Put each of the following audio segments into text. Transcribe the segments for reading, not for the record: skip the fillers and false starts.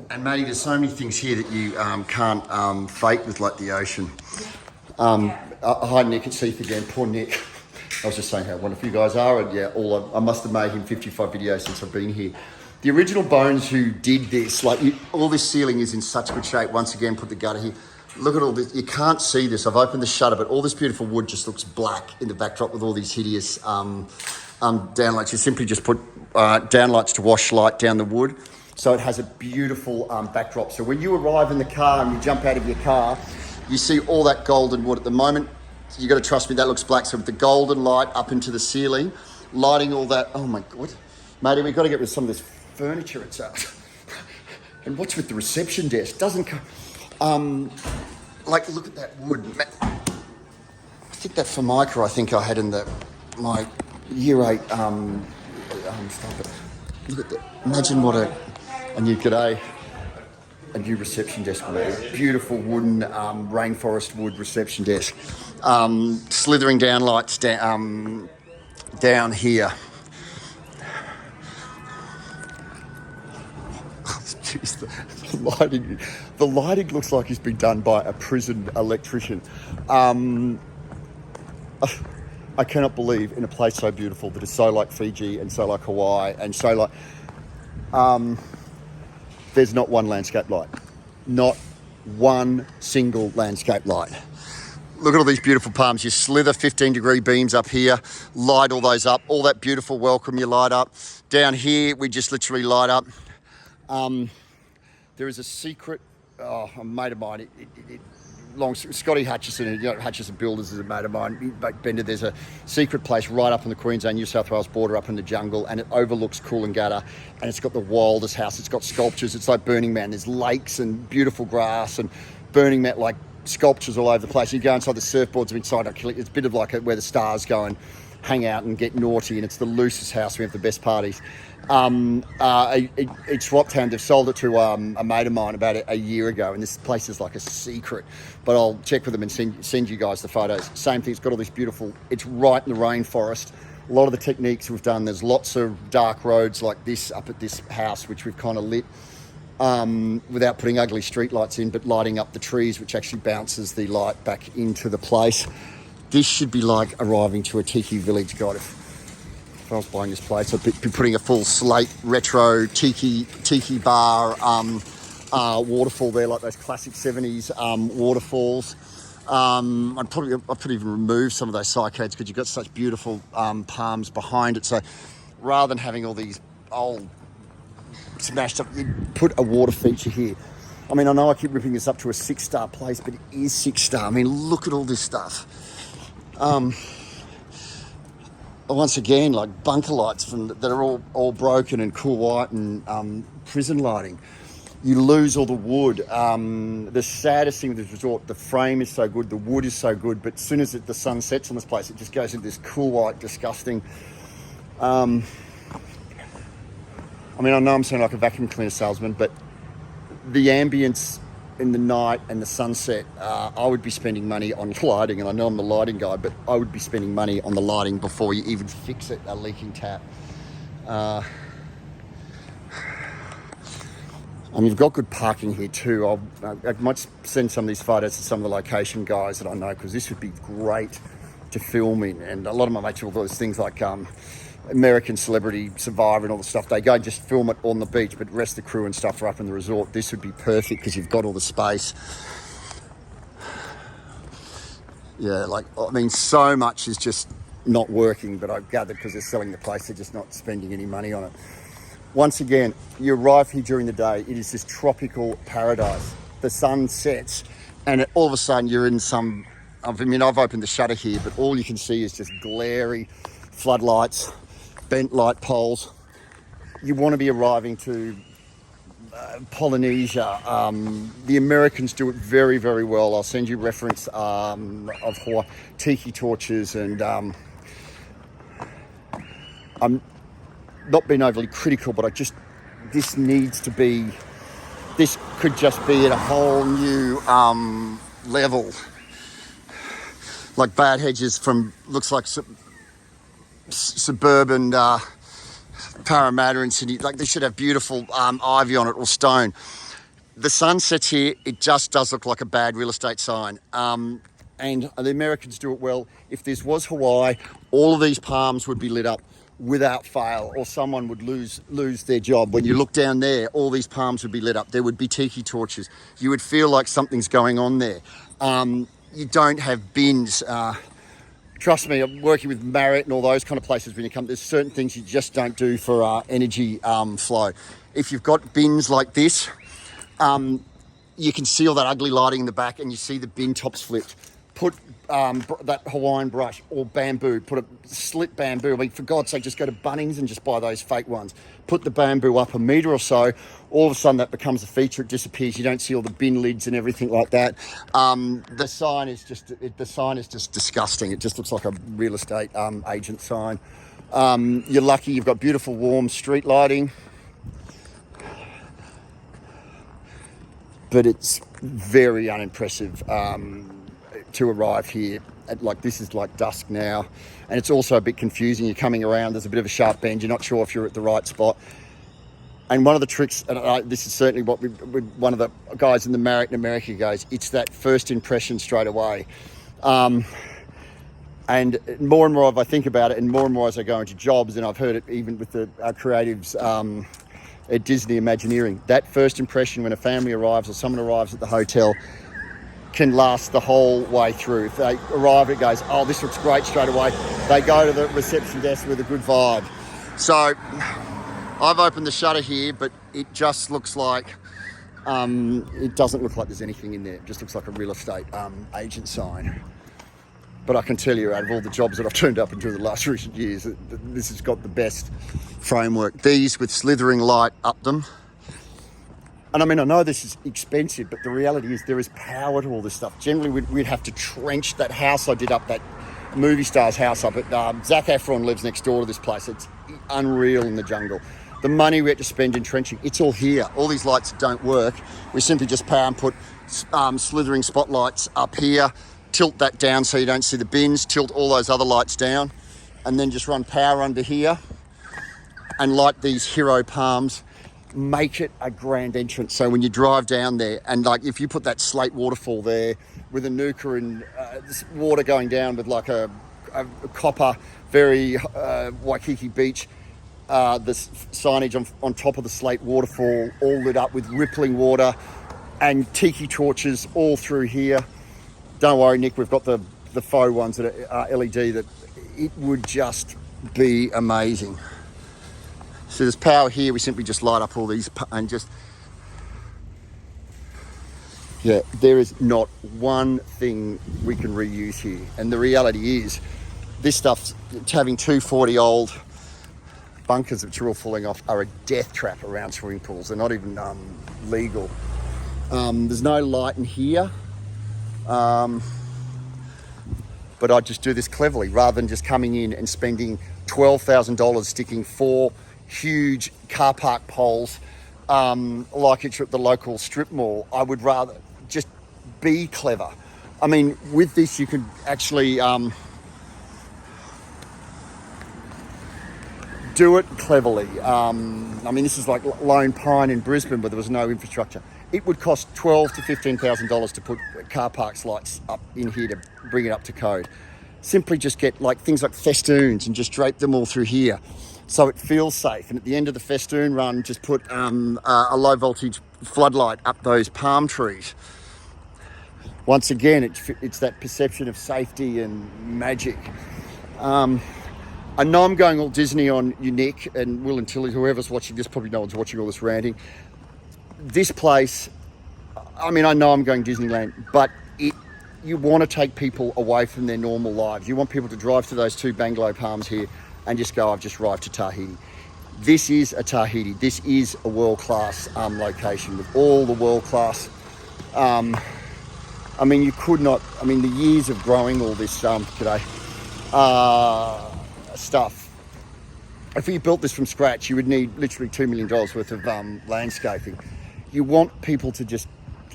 And Matty, there's so many things here that you can't fake with, like the ocean. Hi Nick, it's Heath again. Poor Nick. I was just saying how wonderful you guys are, and yeah, I must have made him 55 videos since I've been here. The original bones who did this, all this ceiling is in such good shape. Once again, put the gutter here. Look at all this. You can't see this. I've opened the shutter, but all this beautiful wood just looks black in the backdrop with all these hideous downlights. You simply just put downlights to wash light down the wood. So it has a beautiful backdrop. So when you arrive in the car and you jump out of your car, you see all that golden wood. At the moment, you got to trust me, that looks black. So with the golden light up into the ceiling, lighting all that. Oh my God, matey, we've got to get rid of some of this furniture. It's and what's with the reception desk? Doesn't come. Look at that wood. I think that Formica I think I had in my year 8 stuff. Look at that. Imagine what a new g'day. A new reception desk will be. Beautiful wooden rainforest wood reception desk. Slithering down lights down here. Jeez, the lighting looks like it's been done by a prison electrician. I cannot believe in a place so beautiful that is so like Fiji and so like Hawaii and so like there's not one landscape light. Not one single landscape light. Look at all these beautiful palms. You slither 15-degree beams up here, light all those up. All that beautiful welcome you light up. Down here, we just literally light up. There is a secret, a mate of mine, Scotty Hutchison, Hutchison Builders is a mate of mine. Bender, there's a secret place right up on the Queensland, New South Wales border up in the jungle, and it overlooks Coolangatta, and it's got the wildest house. It's got sculptures. It's like Burning Man. There's lakes and beautiful grass and Burning Man, like sculptures all over the place. You go inside, the surfboards are inside. It's a bit of like where the stars go and hang out and get naughty, and it's the loosest house. We have the best parties. It's swapped hand. They've sold it to a mate of mine about a year ago, and this place is like a secret, but I'll check with them and send you guys the photos. Same thing, it's got all this beautiful, it's right in the rainforest. A lot of the techniques we've done, there's lots of dark roads like this up at this house, which we've kind of lit without putting ugly street lights in, but lighting up the trees, which actually bounces the light back into the place. This should be like arriving to a tiki village. God, if I was buying this place, I'd be putting a full slate retro tiki bar waterfall there, like those classic 70s waterfalls. I'd probably even remove some of those cycads because you've got such beautiful palms behind it. So rather than having all these old smashed up, you put a water feature here. I mean, I know I keep ripping this up to a 6-star place, but it is 6-star. I mean, look at all this stuff. Once again, like bunker lights that are all broken and cool white and prison lighting. You lose all the wood. The saddest thing with this resort, the frame is so good, the wood is so good, but as soon as the sun sets on this place, it just goes into this cool white, disgusting. I mean, I know I'm sounding like a vacuum cleaner salesman, but the ambience in the night and the sunset, I would be spending money on lighting, and I know I'm the lighting guy, but I would be spending money on the lighting before you even fix it, a leaking tap. And you've got good parking here too. I might send some of these photos to some of the location guys that I know, because this would be great to film in. And a lot of my mates will do those things like American Celebrity Survivor and all the stuff. They go and just film it on the beach, but the rest of the crew and stuff are up in the resort. This would be perfect because you've got all the space. Yeah, I mean, so much is just not working, but I've gathered because they're selling the place, they're just not spending any money on it. Once again, you arrive here during the day, it is this tropical paradise. The sun sets and all of a sudden you're in I've opened the shutter here, but all you can see is just glary floodlights, bent light poles. You want to be arriving to Polynesia. The Americans do it very, very well. I'll send you reference of Hawaii, tiki torches, and I'm not being overly critical, but this could just be at a whole new level. Like Bad Hedges looks like suburban Parramatta in Sydney. Like, they should have beautiful ivy on it or stone. The sun sets here, it just does look like a bad real estate sign. And the Americans do it well. If this was Hawaii, all of these palms would be lit up without fail, or someone would lose their job. When you look down there, all these palms would be lit up. There would be tiki torches. You would feel like something's going on there. You don't have bins. Trust me, I'm working with Marriott and all those kind of places. When you come, there's certain things you just don't do for energy flow. If you've got bins like this, you can see all that ugly lighting in the back, and you see the bin tops flipped. Put that Hawaiian brush or bamboo, put a slit bamboo. I mean, for God's sake, just go to Bunnings and just buy those fake ones. Put the bamboo up a metre or so. All of a sudden, that becomes a feature. It disappears. You don't see all the bin lids and everything like that. The sign is just disgusting. It just looks like a real estate agent sign. You're lucky. You've got beautiful, warm street lighting. But it's very unimpressive to arrive here. This is like dusk now, and it's also a bit confusing. You're coming around, there's a bit of a sharp bend, you're not sure if you're at the right spot. And one of the tricks, and this is certainly what one of the guys in the Marriott in America goes, it's that first impression straight away. And more and more as I think about it, and more as I go into jobs, and I've heard it even with our creatives at Disney Imagineering, that first impression when a family arrives or someone arrives at the hotel can last the whole way through. If they arrive, it goes, oh, this looks great straight away. They go to the reception desk with a good vibe. So I've opened the shutter here, but it just looks like, it doesn't look like there's anything in there. It just looks like a real estate agent sign. But I can tell you, out of all the jobs that I've turned up into the last recent years, this has got the best framework. These with slithering light up them. And I mean, I know this is expensive, but the reality is there is power to all this stuff. Generally, we'd have to trench that house I did up, that movie star's house up at, Zac Efron lives next door to this place. It's unreal in the jungle. The money we had to spend in trenching, it's all here. All these lights don't work. We simply just power and put slithering spotlights up here, tilt that down so you don't see the bins, tilt all those other lights down, and then just run power under here and light these hero palms. Make it a grand entrance. So when you drive down there, and like if you put that slate waterfall there with Aanuka and this water going down with like a copper, very Waikiki beach, the signage on top of the slate waterfall, all lit up with rippling water and tiki torches all through here. Don't worry, Nick, we've got the faux ones that are LED, that it would just be amazing. So there's power here, we simply just light up all these and just, yeah, there is not one thing we can reuse here. And the reality is, this stuff's having 240-old bunkers which are all falling off are a death trap around swimming pools. They're not even legal. There's no light in here. But I just do this cleverly rather than just coming in and spending $12,000 sticking 4 huge car park poles like it's at the local strip mall. I would rather just be clever. I mean, with this you could actually do it cleverly. I mean, this is like Lone Pine in Brisbane where there was no infrastructure. It would cost $12,000 to $15,000 to put car parks lights up in here to bring it up to code. Simply just get like things like festoons and just drape them all through here so it feels safe. And at the end of the festoon run, just put a low voltage floodlight up those palm trees. Once again, it's that perception of safety and magic. I know I'm going all Disney on you, Nick, and Will and Tilly, whoever's watching this, probably no one's watching all this ranting. This place, I mean, I know I'm going Disneyland, but you want to take people away from their normal lives. You want people to drive to those 2 bungalow palms here and just go, I've just arrived to Tahiti. This is a Tahiti. This is a world-class location with all the world-class. I mean, you could not, I mean, the years of growing all this stuff, if you built this from scratch, you would need literally $2 million worth of landscaping. You want people to just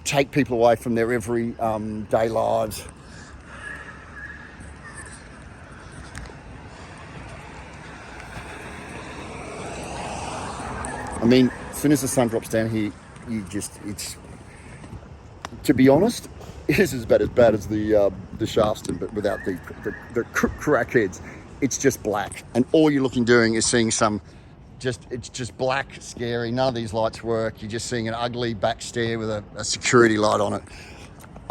take people away from their everyday lives. I mean, as soon as the sun drops down here, it's to be honest, it is as bad as the Shaftesbury, but without the crackheads. It's just black, and all you're doing is seeing it's just black, scary. None of these lights work. You're just seeing an ugly back stair with a security light on it.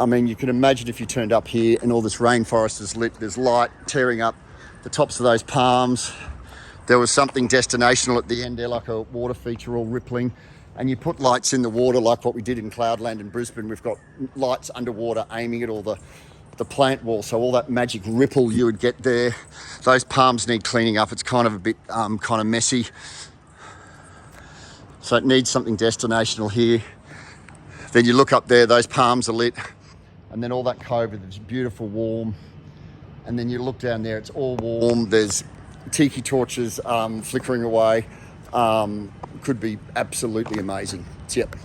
I mean, you can imagine if you turned up here and all this rainforest is lit, there's light tearing up the tops of those palms. There was something destinational at the end there, like a water feature all rippling. And you put lights in the water like what we did in Cloudland in Brisbane. We've got lights underwater aiming at all the plant wall. So all that magic ripple you would get there. Those palms need cleaning up. It's kind of a bit kind of messy. So it needs something destinational here. Then you look up there, those palms are lit. And then all that cove is beautiful, warm. And then you look down there, it's all warm. There's tiki torches flickering away. Could be absolutely amazing. Yep.